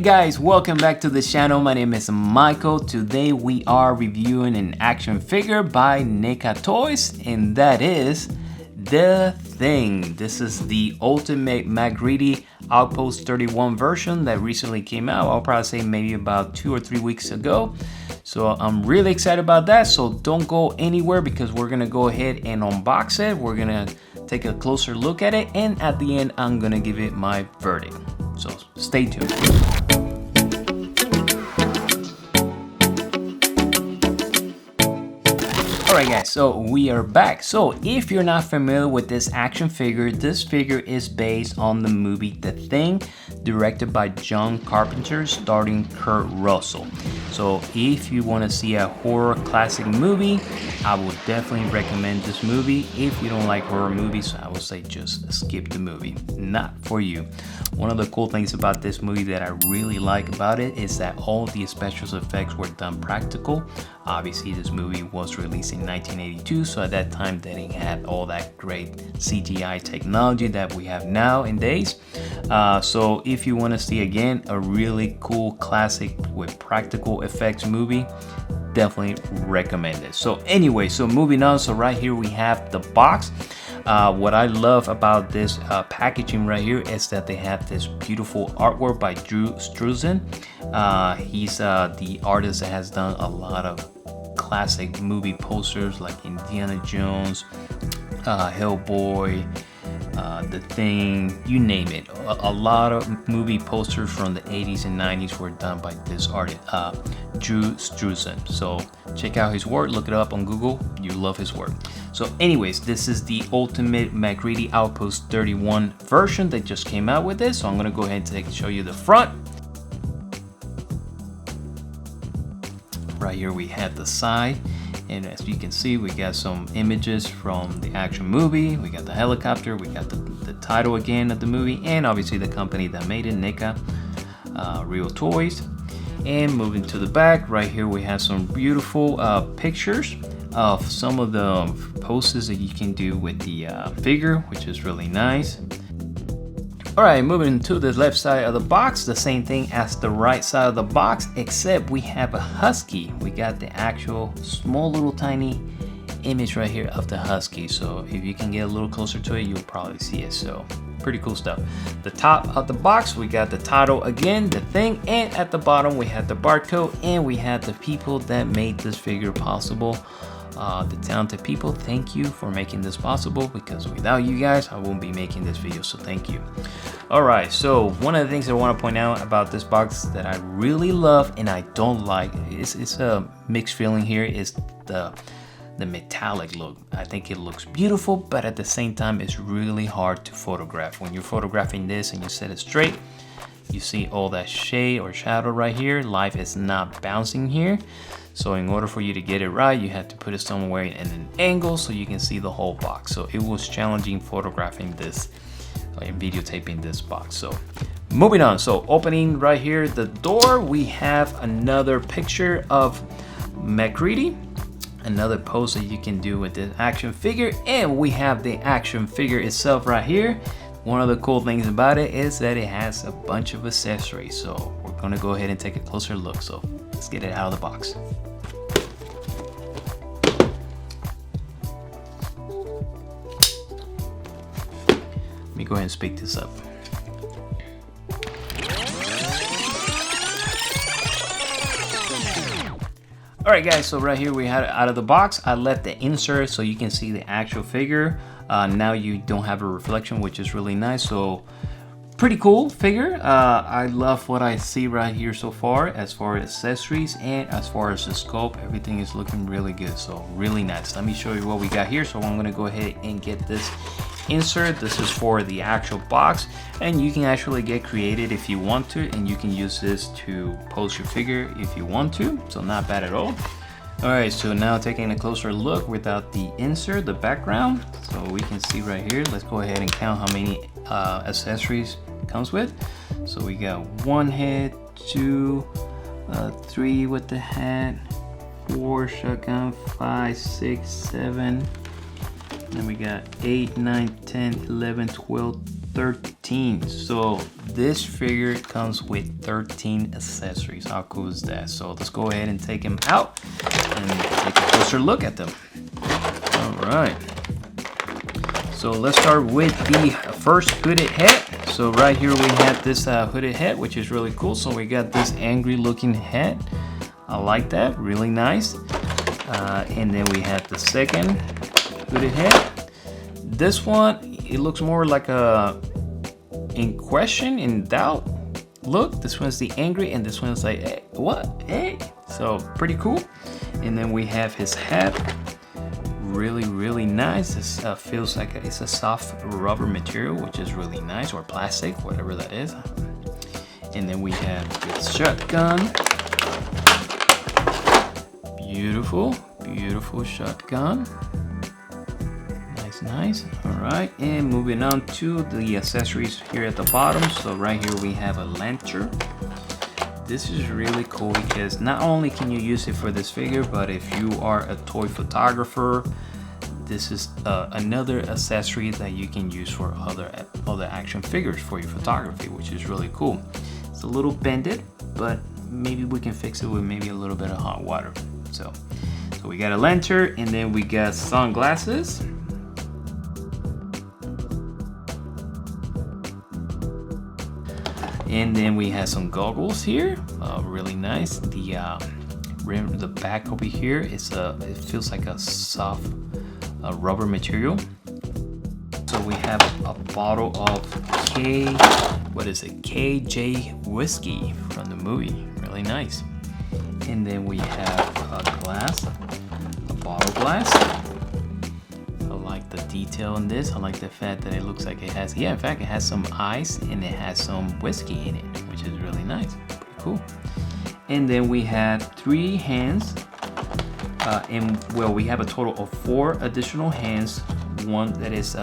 guys, welcome back to the channel. My name is Michael. Today we are reviewing an action figure by NECA Toys, and that is The Thing. This is the ultimate MacReady Outpost 31 version that recently came out. I'll probably say maybe about 2 or 3 weeks ago. So I'm really excited about that. So don't go anywhere because we're gonna go ahead and unbox it. We're gonna take a closer look at it, and at the end I'm gonna give it my verdict. So stay tuned. Alright guys, so we are back. So if you're not familiar with this action figure, this figure is based on the movie The Thing, directed by John Carpenter, starring Kurt Russell. So if you want to see a horror classic movie, I would definitely recommend this movie. If you don't like horror movies, I would say just skip the movie. Not for you. One of the cool things about this movie that I really like about it is that all the special effects were done practical. Obviously this movie was released in 1982, so at that time they didn't have all that great CGI technology that we have nowadays. So if you want to see again a really cool classic with practical effects movie, definitely recommend it. So anyway, so moving on, so right here we have the box. What I love about this packaging right here is that they have this beautiful artwork by Drew Struzan. He's the artist that has done a lot of classic movie posters like Indiana Jones, Hellboy, The Thing, you name it. A lot of movie posters from the 80s and 90s were done by this artist, Drew Struzan. So check out his work, look it up on Google, you love his work. So anyways, this is the ultimate MacReady Outpost 31 version that just came out with this. So I'm gonna go ahead and show you the front. Right here we have the side, and as you can see we got some images from the action movie. We got the helicopter, we got the title again of the movie, and obviously the company that made it, NECA Toys. And moving to the back, right here we have some beautiful pictures of some of the poses that you can do with the figure, which is really nice. Alright, moving to the left side of the box, the same thing as the right side of the box, except we have a husky. We got the actual small little tiny image right here of the husky. So if you can get a little closer to it, you'll probably see it. So pretty cool stuff. The top of the box, we got the title again, The Thing, and at the bottom we have the barcode, and we have the people that made this figure possible. The talented people, thank you for making this possible, because without you guys I won't be making this video, so thank you. Alright, so one of the things I want to point out about this box that I really love and I don't like, it's a mixed feeling here, is the metallic look. I think it looks beautiful, but at the same time it's really hard to photograph. When you're photographing this and you set it straight, you see all that shade or shadow right here. Light is not bouncing here. So in order for you to get it right, you have to put it somewhere in an angle so you can see the whole box. So it was challenging photographing this and videotaping this box. So moving on, so opening right here the door, we have another picture of MacReady, another pose that you can do with this action figure, and we have the action figure itself right here. One of the cool things about it is that it has a bunch of accessories. So we're gonna go ahead and take a closer look. So let's get it out of the box. Let me go ahead and speak this up. Alright guys, so right here we had it out of the box. I left the insert so you can see the actual figure. Now you don't have a reflection, which is really nice. So pretty cool figure. I love what I see right here so far as accessories, and as far as the sculpt, everything is looking really good. So really nice. Let me show you what we got here. So I'm going to go ahead and get this insert. This is for the actual box, and you can actually get creative if you want to, and you can use this to pose your figure if you want to. So not bad at all. Alright, so now taking a closer look without the insert, the background, so we can see right here. Let's go ahead and count how many accessories it comes with. So we got 1 head, 2, 3 with the hat, 4 shotgun, 5, 6, 7. Then we got 8, 9, 10, 11, 12, 13. So this figure comes with 13 accessories. How cool is that? So let's go ahead and take him out and take a closer look at them. All right. So let's start with the first hooded head. So right here we have this hooded head, which is really cool. So we got this angry looking head. I like that, really nice. And then we have the second hooded head. This one, it looks more like a in question, in doubt look. This one's the angry, and this one's like, hey, what? Hey. So pretty cool. And then we have his hat. Really nice. This feels like it's a soft rubber material, which is really nice, or plastic, whatever that is. And then we have this shotgun. Beautiful shotgun. Nice. All right, and moving on to the accessories here at the bottom. So right here we have a lantern. This is really cool because not only can you use it for this figure, but if you are a toy photographer, this is another accessory that you can use for other action figures for your photography, which is really cool. It's a little bended, but maybe we can fix it with maybe a little bit of hot water. So we got a lantern, and then we got sunglasses. And then we have some goggles here, really nice. The back over here is it feels like a soft rubber material. So we have a bottle of KJ whiskey from the movie, really nice. And then we have a bottle glass. I like the detail in this. I like the fact that it looks like it has, in fact, it has some ice and it has some whiskey in it, which is really nice, pretty cool. And then we have 3 hands, we have a total of 4 additional hands. One that is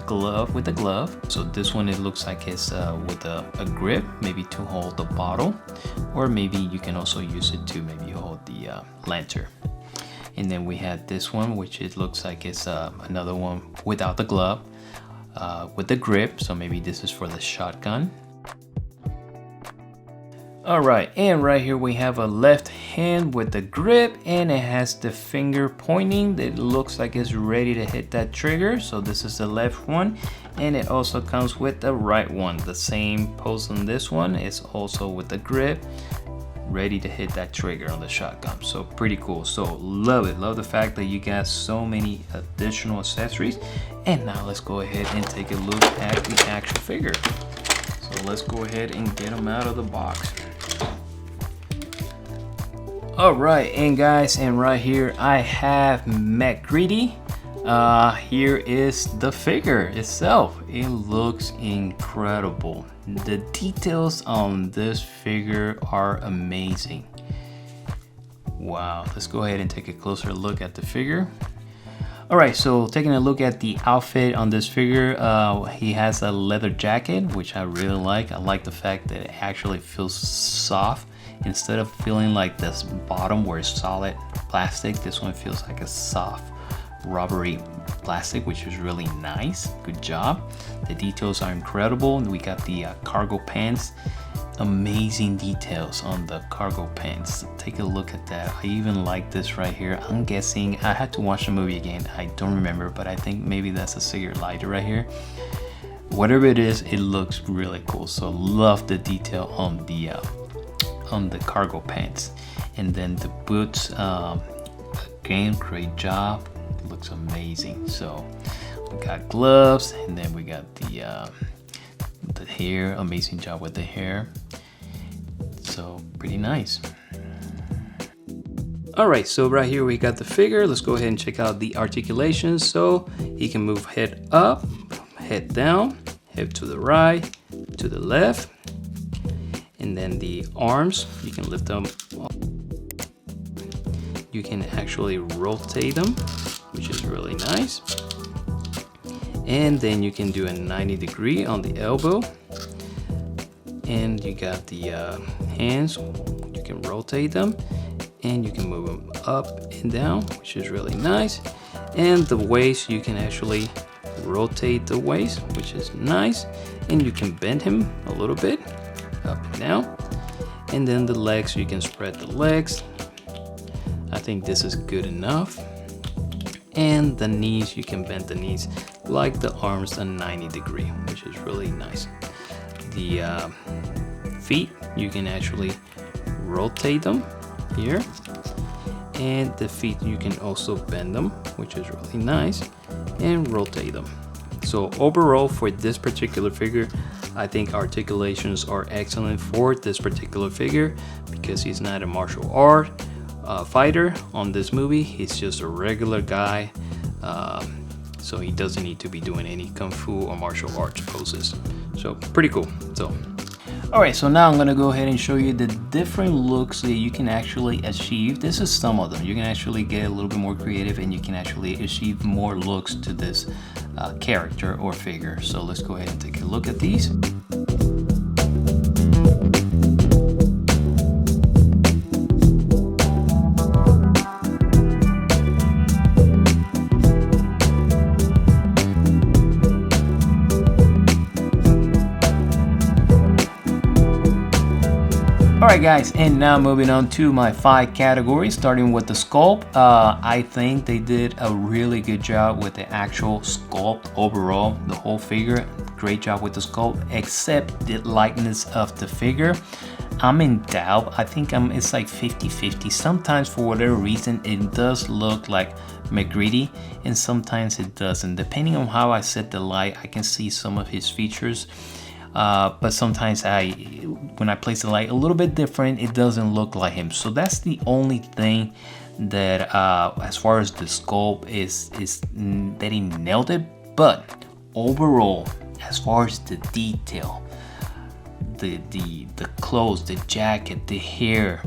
glove with a glove. So this one, it looks like it's with a grip, maybe to hold the bottle, or maybe you can also use it to maybe hold the lantern. And then we have this one, which it looks like it's another one without the glove, with the grip. So maybe this is for the shotgun. All right, and right here we have a left hand with the grip, and it has the finger pointing that looks like it's ready to hit that trigger. So this is the left one, and it also comes with the right one. The same pose on this one. It's also with the grip, ready to hit that trigger on the shotgun. So pretty cool. So love it. Love the fact that you got so many additional accessories. And now let's go ahead and take a look at the action figure. So let's go ahead and get them out of the box. All right, and guys, and right here I have MacReady. Here is the figure itself. It looks incredible. The details on this figure are amazing. Wow, let's go ahead and take a closer look at the figure. All right, so taking a look at the outfit on this figure, he has a leather jacket, which I really like. I like the fact that it actually feels soft. Instead of feeling like this bottom where it's solid plastic, this one feels like a soft rubbery plastic, which is really nice. Good job. The details are incredible. We got the cargo pants. Amazing details on the cargo pants. Take a look at that. I even like this right here. I'm guessing, I had to watch the movie again. I don't remember, but I think maybe that's a cigarette lighter right here. Whatever it is, it looks really cool. So love the detail on the cargo pants. And then the boots, again, great job. Looks amazing. So we got gloves, and then we got the hair. Amazing job with the hair. So pretty nice. All right, so right here we got the figure. Let's go ahead and check out the articulations. So he can move head up, head down, head to the right, to the left. And then the arms, you can lift them up. You can actually rotate them, which is really nice. And then you can do a 90-degree on the elbow. And you got the hands, you can rotate them, and you can move them up and down, which is really nice. And the waist, you can actually rotate the waist, which is nice, and you can bend him a little bit up and down. And then the legs, you can spread the legs. I think this is good enough. And the knees, you can bend the knees like the arms a 90 degree, which is really nice. The feet, you can actually rotate them here, and the feet you can also bend them, which is really nice, and rotate them. So overall, for this particular figure, I think articulations are excellent for this particular figure because he's not a martial art fighter on this movie. He's just a regular guy, so he doesn't need to be doing any kung fu or martial arts poses. So pretty cool. So alright, so now I'm gonna go ahead and show you the different looks that you can actually achieve. This is some of them. You can actually get a little bit more creative and you can actually achieve more looks to this character or figure. So let's go ahead and take a look at these. Alright guys, and now moving on to my 5 categories, starting with the sculpt. I think they did a really good job with the actual sculpt overall, the whole figure. Great job with the sculpt, except the lightness of the figure. I'm in doubt. I think it's like 50-50. Sometimes for whatever reason it does look like MacReady and sometimes it doesn't. Depending on how I set the light, I can see some of his features. But sometimes when I place the light a little bit different, it doesn't look like him. So that's the only thing that as far as the sculpt is that he nailed it. But overall, as far as the detail, the clothes, the jacket, the hair,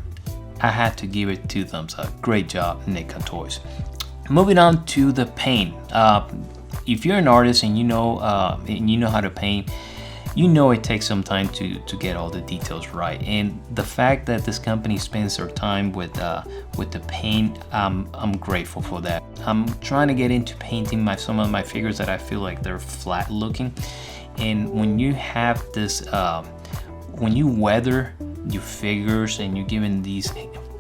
I had to give it 2 thumbs up. Great job, NECA Toys. Moving on to the paint. If you're an artist and you know how to paint, you know it takes some time to get all the details right, and the fact that this company spends their time with the paint, I'm grateful for that. I'm trying to get into painting some of my figures that I feel like they're flat looking, and when you have this, when you weather your figures and you're given these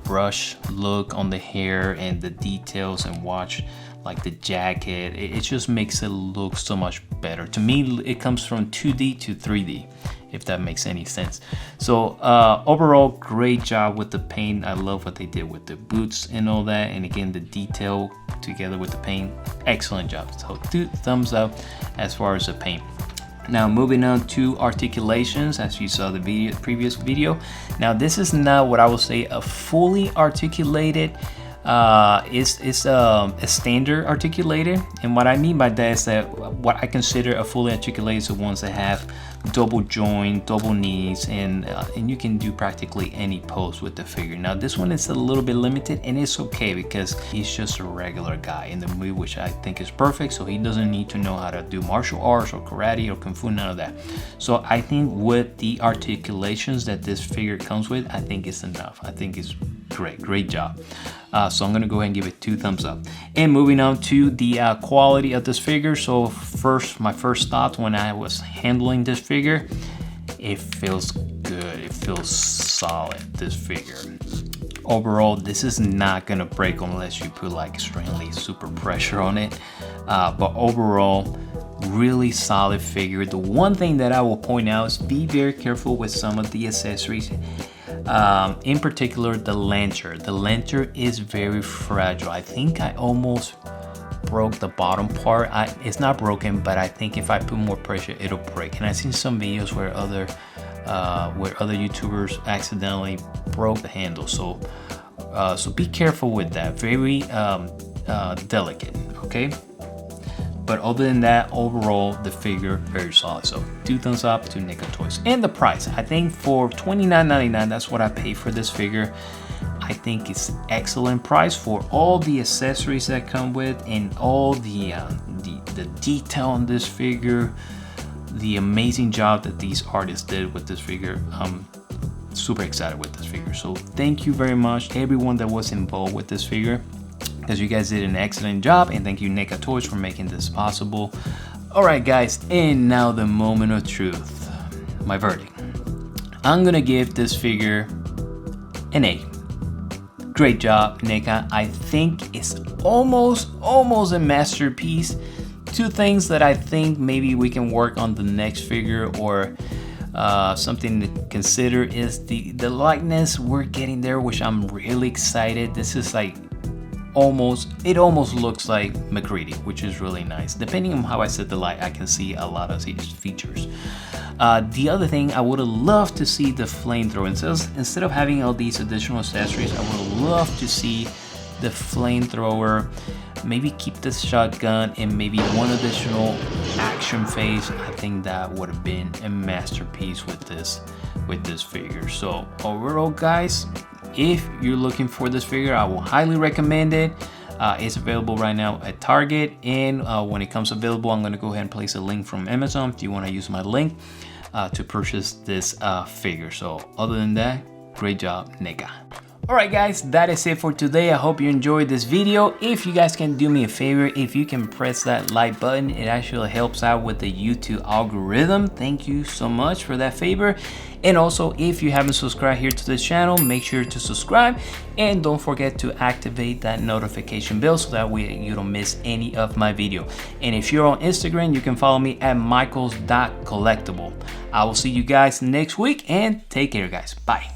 brush look on the hair and the details and watch like the jacket, it just makes it look so much better. To me, it comes from 2D to 3D, if that makes any sense. So overall, great job with the paint. I love what they did with the boots and all that, and again the detail together with the paint, excellent job. So 2 thumbs up as far as the paint. Now moving on to articulations, as you saw the previous video. Now this is not what I would say a fully articulated. It's a standard articulated, and what I mean by that is that what I consider a fully articulated is the ones that have double joint, double knees, and you can do practically any pose with the figure. Now this one is a little bit limited, and it's okay because he's just a regular guy in the movie, which I think is perfect. So he doesn't need to know how to do martial arts or karate or kung fu, none of that. So I think with the articulations that this figure comes with, I think it's enough. I think it's great job. So I'm gonna go ahead and give it 2 thumbs up. And moving on to the quality of this figure. So my first thought when I was handling this figure, it feels good. It feels solid, this figure. Overall, this is not gonna break unless you put like extremely super pressure on it. But overall, really solid figure. The one thing that I will point out is be very careful with some of the accessories. In particular, the lantern. The lantern is very fragile. I think I almost broke the bottom part. It's not broken, but I think if I put more pressure, it'll break. And I've seen some videos where other YouTubers accidentally broke the handle. So be careful with that. Very delicate. Okay. But other than that, overall, the figure, very solid. So 2 thumbs up to NECA Toys. And the price, I think for $29.99, that's what I paid for this figure. I think it's excellent price for all the accessories that come with and all the detail on this figure, the amazing job that these artists did with this figure. I'm super excited with this figure. So thank you very much, everyone that was involved with this figure, because you guys did an excellent job, and thank you NECA Toys for making this possible. Alright guys, and now the moment of truth. My verdict. I'm gonna give this figure an A. Great job, NECA. I think it's almost a masterpiece. Two things that I think maybe we can work on the next figure, or something to consider is the likeness. We're getting there, which I'm really excited. This is like it almost looks like MacReady, which is really nice. Depending on how I set the light, I can see a lot of these features. The other thing, I would have loved to see the flamethrower. Instead of having all these additional accessories, I would have loved to see the flamethrower. Maybe keep the shotgun and maybe one additional action phase. I think that would have been a masterpiece with this figure. So overall, guys, if you're looking for this figure, I will highly recommend it. It's available right now at Target, and when it comes available, I'm going to go ahead and place a link from Amazon if you want to use my link to purchase this figure. So other than that, great job, NECA. Alright guys, that is it for today. I hope you enjoyed this video. If you guys can do me a favor, if you can press that like button, it actually helps out with the YouTube algorithm. Thank you so much for that favor. And also, if you haven't subscribed here to this channel, make sure to subscribe, and don't forget to activate that notification bell so that way you don't miss any of my video. And if you're on Instagram, you can follow me at michaels.collectible. I will see you guys next week, and take care guys. Bye.